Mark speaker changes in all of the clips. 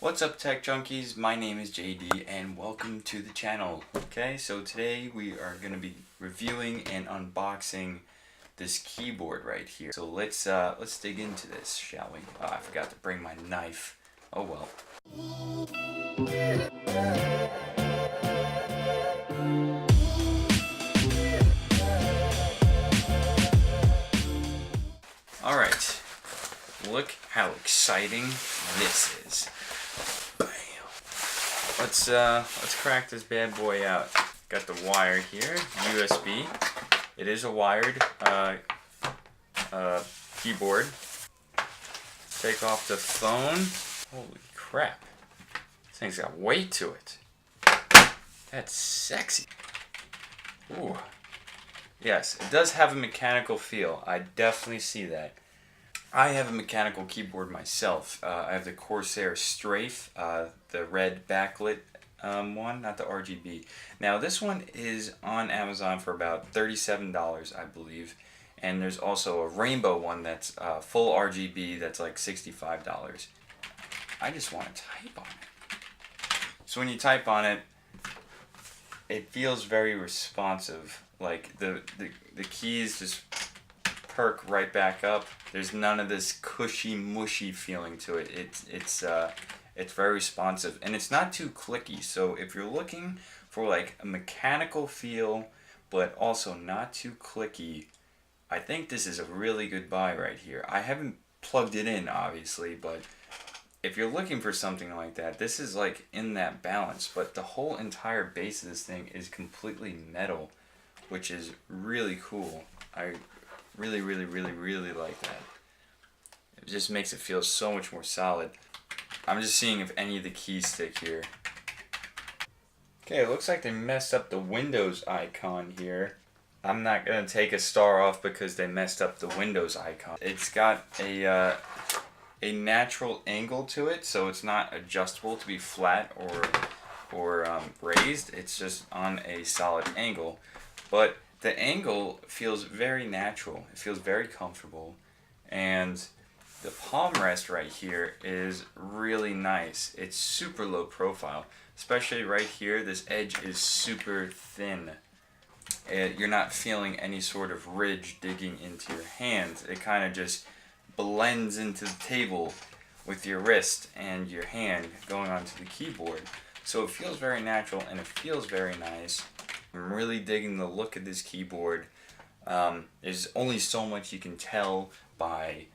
Speaker 1: What's up, tech junkies? My name is JD and welcome to the channel. Okay, so today we are going to be reviewing and unboxing this keyboard right here. So let's dig into this, shall we? Oh, I forgot to bring my knife. Oh well. Alright, look how exciting this is. Let's crack this bad boy out. Got the wire here, USB. It is a wired keyboard. Take off the phone. Holy crap. This thing's got weight to it. That's sexy. Ooh. Yes, it does have a mechanical feel. I definitely see that. I have a mechanical keyboard myself. I have the Corsair Strafe, the red backlit one, not the RGB. Now this one is on Amazon for about $37, I believe. And there's also a rainbow one that's full RGB that's like $65. I just want to type on it. So when you type on it, it feels very responsive. Like the keys just perk right back up. There's none of this cushy mushy feeling to it. It's very responsive and it's not too clicky. So if you're looking for like a mechanical feel but also not too clicky, I think this is a really good buy right here. I haven't plugged it in obviously, but if you're looking for something like that, this is like in that balance. But the whole entire base of this thing is completely metal, which is really cool. I really like that. It just makes it feel so much more solid. I'm just seeing if any of the keys stick here. Okay, it looks like they messed up the Windows icon here. I'm not gonna take a star off because they messed up the Windows icon. It's got a natural angle to it, so it's not adjustable to be flat or raised. It's just on a solid angle, but the angle feels very natural. It feels very comfortable, and the palm rest right here is really nice. It's super low profile, especially right here. This edge is super thin. You're not feeling any sort of ridge digging into your hands. It kind of just blends into the table with your wrist and your hand going onto the keyboard. So it feels very natural and it feels very nice. I'm really digging the look of this keyboard. There's only so much you can tell by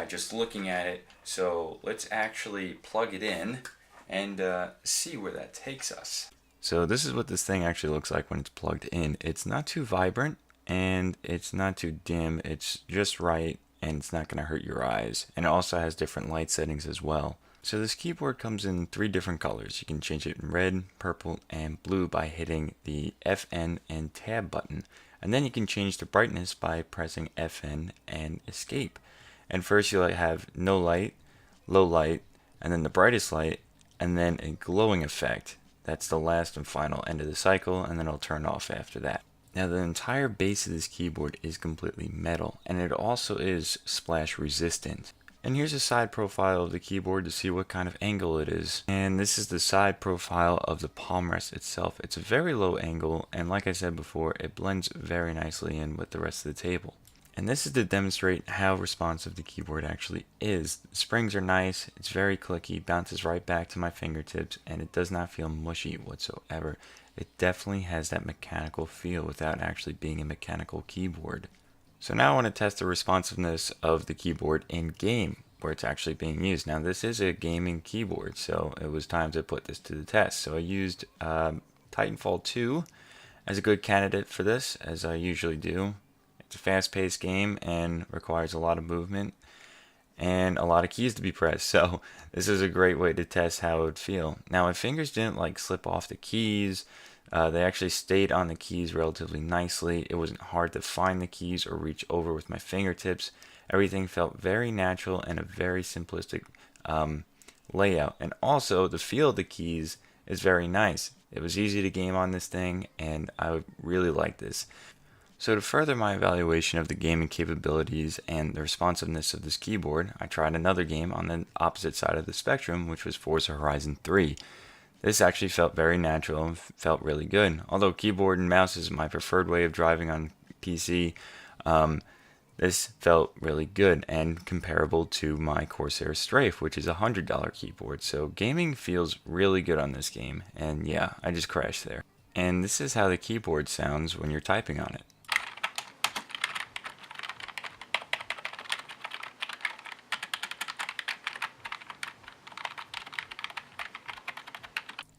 Speaker 1: just looking at it. So let's actually plug it in and see where that takes us. So this is what this thing actually looks like when it's plugged in. It's not too vibrant and it's not too dim. It's just right and it's not going to hurt your eyes. And it also has different light settings as well. So this keyboard comes in 3 different colors. You can change it in red, purple, and blue by hitting the FN and tab button. And then you can change the brightness by pressing FN and escape. And first you'll have no light, low light, and then the brightest light, and then a glowing effect. That's the last and final end of the cycle, and then it'll turn off after that. Now the entire base of this keyboard is completely metal, and it also is splash resistant. And here's a side profile of the keyboard to see what kind of angle it is. And this is the side profile of the palm rest itself. It's a very low angle, and like I said before, it blends very nicely in with the rest of the table. And this is to demonstrate how responsive the keyboard actually is. The springs are nice, it's very clicky, bounces right back to my fingertips, and it does not feel mushy whatsoever. It definitely has that mechanical feel without actually being a mechanical keyboard. So now I want to test the responsiveness of the keyboard in game where it's actually being used. Now this is a gaming keyboard, so it was time to put this to the test. So I used Titanfall 2 as a good candidate for this, as I usually do. It's a fast-paced game and requires a lot of movement and a lot of keys to be pressed, so this is a great way to test how it would feel. Now my fingers didn't like slip off the keys. They actually stayed on the keys relatively nicely. It wasn't hard to find the keys or reach over with my fingertips. Everything felt very natural and a very simplistic layout. And also the feel of the keys is very nice. It was easy to game on this thing and I really like this. So to further my evaluation of the gaming capabilities and the responsiveness of this keyboard, I tried another game on the opposite side of the spectrum, which was Forza Horizon 3. This actually felt very natural and felt really good. Although keyboard and mouse is my preferred way of driving on PC, this felt really good and comparable to my Corsair Strafe, which is a $100 keyboard. So gaming feels really good on this game, and yeah, I just crashed there. And this is how the keyboard sounds when you're typing on it.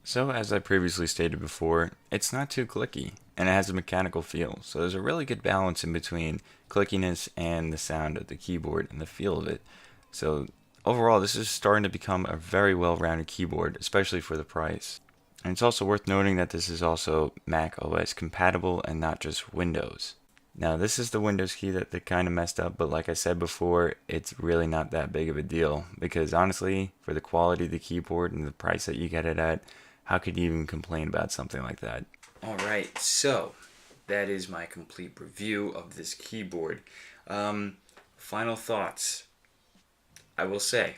Speaker 1: So, as I previously stated before, it's not too clicky, and it has a mechanical feel, so there's a really good balance in between clickiness and the sound of the keyboard and the feel of it. So, overall, this is starting to become a very well-rounded keyboard, especially for the price. And it's also worth noting that this is also Mac OS compatible and not just Windows. Now, this is the Windows key that they kind of messed up, but like I said before, it's really not that big of a deal, because honestly, for the quality of the keyboard and the price that you get it at, how could you even complain about something like that? Alright, so that is my complete review of this keyboard. Final thoughts. I will say,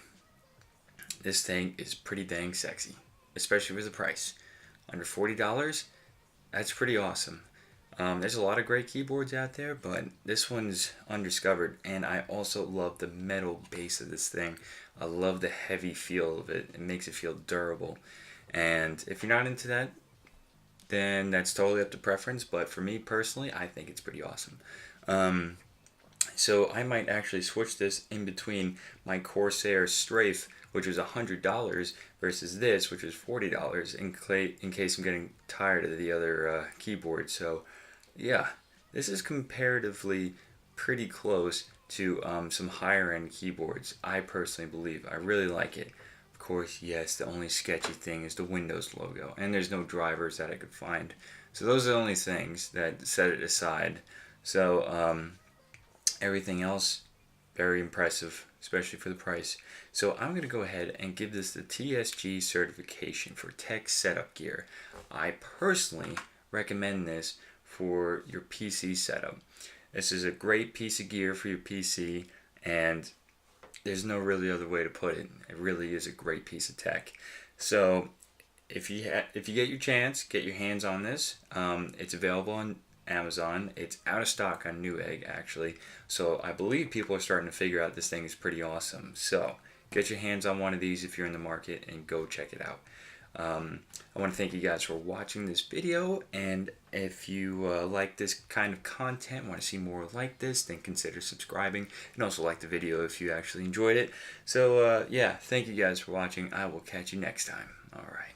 Speaker 1: this thing is pretty dang sexy, especially with the price. Under $40, that's pretty awesome. There's a lot of great keyboards out there, but this one's undiscovered, and I also love the metal base of this thing. I love the heavy feel of it. It makes it feel durable. And if you're not into that, then that's totally up to preference. But for me personally, I think it's pretty awesome. So I might actually switch this in between my Corsair Strafe, which was $100, versus this, which was $40, in case I'm getting tired of the other keyboard. So yeah, this is comparatively pretty close to some higher end keyboards. I personally believe. I really like it. Of course, yes, the only sketchy thing is the Windows logo, and there's no drivers that I could find. So those are the only things that set it aside. So everything else, very impressive, especially for the price. So I'm going to go ahead and give this the TSG certification for tech setup gear. I personally recommend this for your PC setup. This is a great piece of gear for your PC, and there's no really other way to put it. It really is a great piece of tech. So if you get your chance, get your hands on this. It's available on Amazon. It's out of stock on Newegg actually. So I believe people are starting to figure out this thing is pretty awesome. So get your hands on one of these if you're in the market and go check it out. I want to thank you guys for watching this video, and if you like this kind of content, want to see more like this, then consider subscribing, and also like the video if you actually enjoyed it. So yeah, thank you guys for watching. I will catch you next time. Alright.